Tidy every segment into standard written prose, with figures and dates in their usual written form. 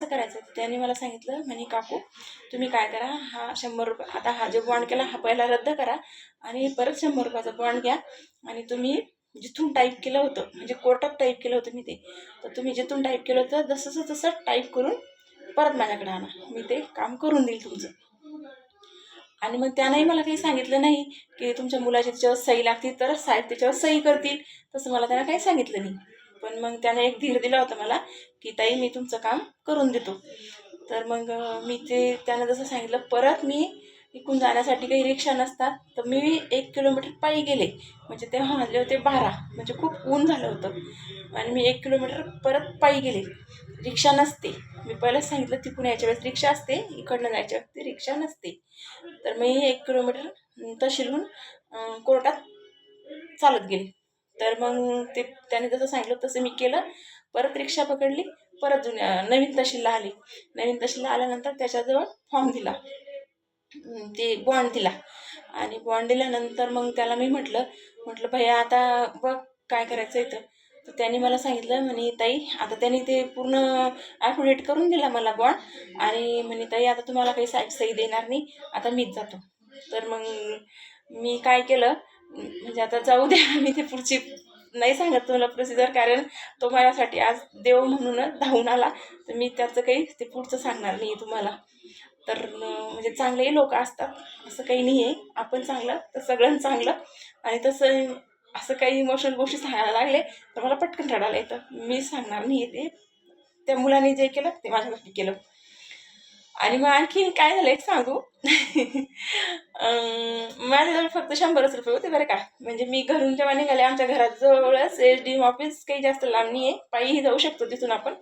कसं करायचं. त्याने मला सांगितलं म्हणे, काकू तुम्ही काय करा, हा 100 रुपये आता हा जो बॉन्ड केला हा पहिला रद्द करा आणि परत 100 रुपयाचा बॉन्ड घ्या आणि तुम्ही जिथून टाईप केलं होतं म्हणजे कोर्टात टाईप केलं होतं मी ते, तर तुम्ही जिथून टाईप केलं होतं जसंचं तसं टाईप करून परत माझ्याकडे आणा, मी ते काम करून देईल तुमचं. आणि मग त्यानंही मला काही सांगितलं नाही की तुमच्या मुलाची त्याच्यावर सही लागते तरच साहेब त्याच्यावर सही करतील, तसं मला त्यानं काही सांगितलं नाही. पण मग त्यानं एक धीर दिला होता मला की ताई मी तुमचं काम करून देतो. तर मग मी ते त्यानं जसं सांगितलं परत मी इकडून जाण्यासाठी काही रिक्षा नसतात तर मी 1 किलोमीटर पायी गेले. म्हणजे तेव्हा वाजले होते 12 म्हणजे खूप ऊन झालं होतं आणि मी 1 किलोमीटर परत पायी गेले. रिक्षा नसते, मी पहिलंच सांगितलं तिकडून यायच्या वेळेस रिक्षा असते, इकडनं जायच्या वेळेस रिक्षा नसते. तर मी 1 किलोमीटर तहसीलहून कोर्टात चालत गेले. तर मग ते त्याने जसं सांगितलं तसं मी केलं. परत रिक्षा पकडली, परत नवीन तहसीलला आले. नवीन तहसीलला आल्यानंतर त्याच्याजवळ फॉर्म दिला, ते बॉन्ड दिला आणि बॉन्ड दिल्यानंतर मग त्याला मी म्हटलं भैया आता बघ काय करायचं इथं. तर त्यांनी मला सांगितलं म्हणे ताई आता त्यांनी ते पूर्ण ॲफिडेविट करून दिला मला बॉन्ड आणि म्हणे ताई आता तुम्हाला काही साहेब सही देणार नाही, आता मीच जातो. तर मग मी काय केलं म्हणजे आता जाऊ द्या मी ते पुढची नाही सांगत तुम्हाला प्रोसिजर, कारण तो माझ्यासाठी आज देव म्हणूनच धावून आला. तर मी त्याचं काही ते पुढचं सांगणार नाही तुम्हाला. तर म्हणजे चांगलेही लोक असतात, असं काही नाही आहे. आपण चांगलं तर सगळ्यांना चांगलं. आणि तसं असं काही इमोशनल गोष्टी सांगायला लागले तर मला पटकन रडायला येतं. मी सांगणार नाही आहे ते. त्या मुलाने जे केलं ते माझ्यासाठी केलं. आणि मग आणखीन काय झालं एक सांगू. माझ्याजवळ फक्त 100च रुपये होते बरं का. म्हणजे मी घरून जेव्हा निघाले आमच्या घराजवळच SDM ऑफिस काही जास्त लांब नाही आहे, पायीही जाऊ शकतो तिथून आपण.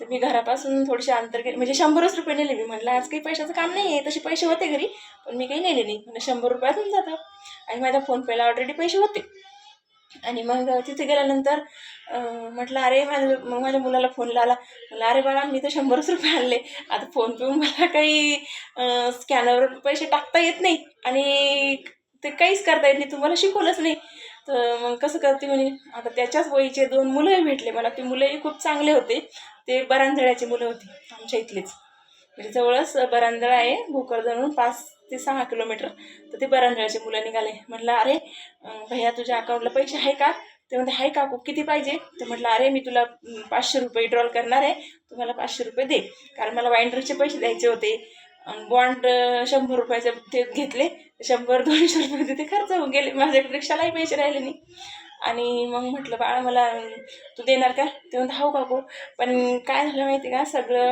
तर मी घरापासून थोडेसे अंतर गेले म्हणजे 100च रुपये नेले मी. म्हटलं आज काही पैशाचं काम नाही आहे, तसे पैसे होते घरी पण मी काही नेले नाही. म्हणजे 100 रुपयातून जातात आणि माझ्या फोनपेला ऑलरेडी पैसे होते. आणि मग तिथे गेल्यानंतर म्हटलं अरे मग माझ्या मुलाला फोन लावला. म्हटलं अरे बाळा मी तर 100च रुपये आणले, आता फोनपेहून मला काही स्कॅनरवर पैसे टाकता येत नाही आणि ते काहीच करता येत नाही, तुम्हाला शिकवलंच नाही. तर मग कसं करते म्हणे. आता त्याच्याच वयीचे 2 मुलंही भेटले मला. ते मुलंही खूप चांगले होते. ते बरांजळ्याची मुलं होती आमच्या इथलेच. म्हणजे जवळच बरांजळा आहे भोकरदनहून 5 ते 6 किलोमीटर. तर ते बरांजळ्याचे मुलं निघाले. म्हटलं अरे भैया तुझ्या अकाउंटला पैसे आहे का. ते म्हणते आहे काकू किती पाहिजे. तर म्हटलं अरे मी तुला 500 रुपये विड्रॉल करणार आहे, तुम्हाला 500 रुपये दे. कारण मला वाइंडरचे पैसे द्यायचे होते. बॉन्ड 100 रुपयाचे ते घेतले, 100-200 रुपये ते खर्च होऊन गेले. माझ्याकडे रिक्षालाही पैसे राहिले नाही. आणि मग म्हटलं बाळा मला तू देणार का. ते म्हणते हो काकू. पण काय झालं माहिती का सगळं